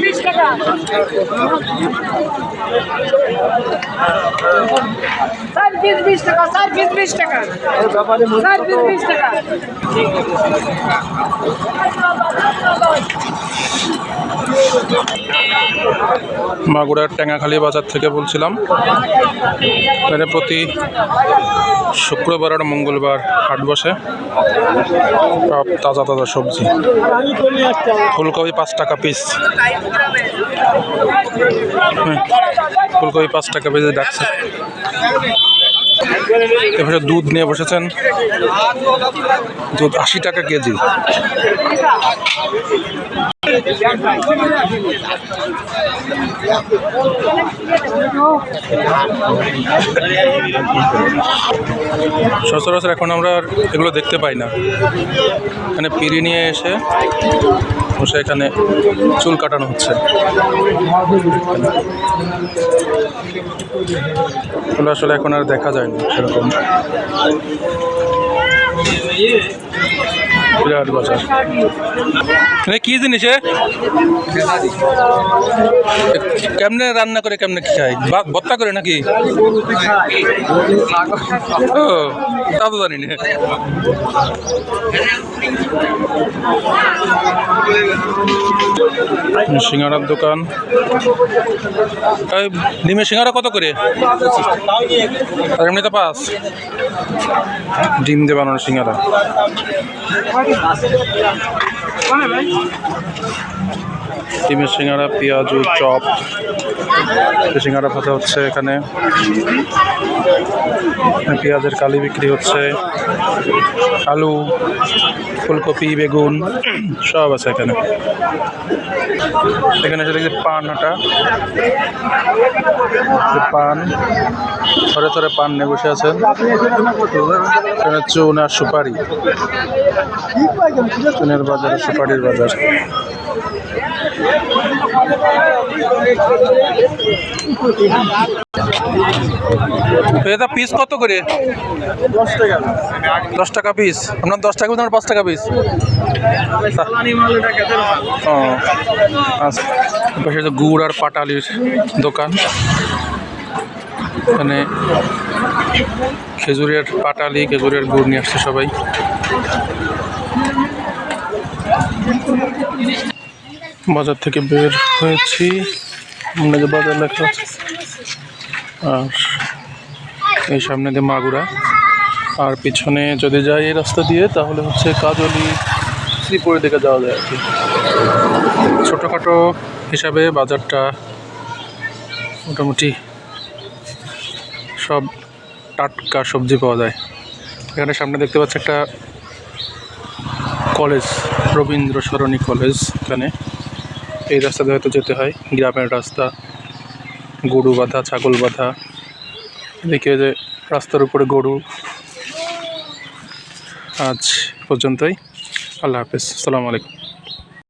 20 টাকা। স্যার 20 টাকা, স্যার 20 টাকা, স্যার 20 টাকা। মাগুরার টেঙ্গাখালী বাজার থেকে বলছিলাম। এখানে প্রতি শুক্রবার আর মঙ্গলবার হাট বসে। সব তাজা তাজা সবজি। ফুলকপি 5 টাকা পিস। ফুলকপি 5 টাকা পিস ডাকছে। এবারে দুধ নিয়ে বসেছেন। দুধ 80 টাকা কেজি। সচরাচর এখন আমরা এগুলো দেখতে পাই না। এখানে পিড়ি নিয়ে এসে বসে এখানে চুল কাটানো হচ্ছে। এগুলো আসলে এখন আর দেখা যায় না সেরকম। বিরাট বাজার। কি জিনিস কেমনে রান্না করে কেমনে খাই? ভর্তা করে নাকি? ও তা তো জানি না। সিঙ্গারার দোকান। ডিমের সিঙ্গারা কত করে? আর এমনিতে 5। ডিম দিয়ে বানানো সিঙ্গারা। ডিমের সিঙ্গারা, পেঁয়াজু, চপ, সিঙ্গারা ভাজা হচ্ছে এখানে। পেঁয়াজের কালি বিক্রি হচ্ছে, আলু, ফুলকপি, বেগুন সব আছে এখানে। এখানে এসে দেখছি পান হাঁটা, পান থরে থরে পান নিয়ে বসে আছেন। এখানে চুন আর সুপারি, চুনের বাজার, সুপারির বাজার। এটা পিস কত করে? 10 টাকা। 10 টাকা পিস। আপনার 10 টাকা পিস, আমার 5 টাকা পিস। ও আচ্ছা। গুড় আর পাটালির দোকান। এখানে খেজুরের পাটালি, খেজুরের গুড় নিয়ে আসছে সবাই। বাজার থেকে বের হয়েছি। বাজার লেখা আছে। আর এই সামনে দিয়ে মাগুরা, আর পিছনে যদি যাই এই রাস্তা দিয়ে তাহলে হচ্ছে কাজলি, শ্রীপুরের দিকে যাওয়া যায় আর কি। ছোটোখাটো হিসাবে বাজারটা মোটামুটি সব টাটকা সবজি পাওয়া যায়। এখানে সামনে দেখতে পাচ্ছি একটা কলেজ, রবীন্দ্র সরণী কলেজ। এখানে এই রাস্তা দিয়ে হয়তো যেতে হয়, গ্রামের রাস্তা। গরু বাঁধা, ছাগল বাঁধা। এদিকে যে রাস্তার উপরে গরু। আজ পর্যন্তই। আল্লাহ হাফেজ, আসসালামু আলাইকুম।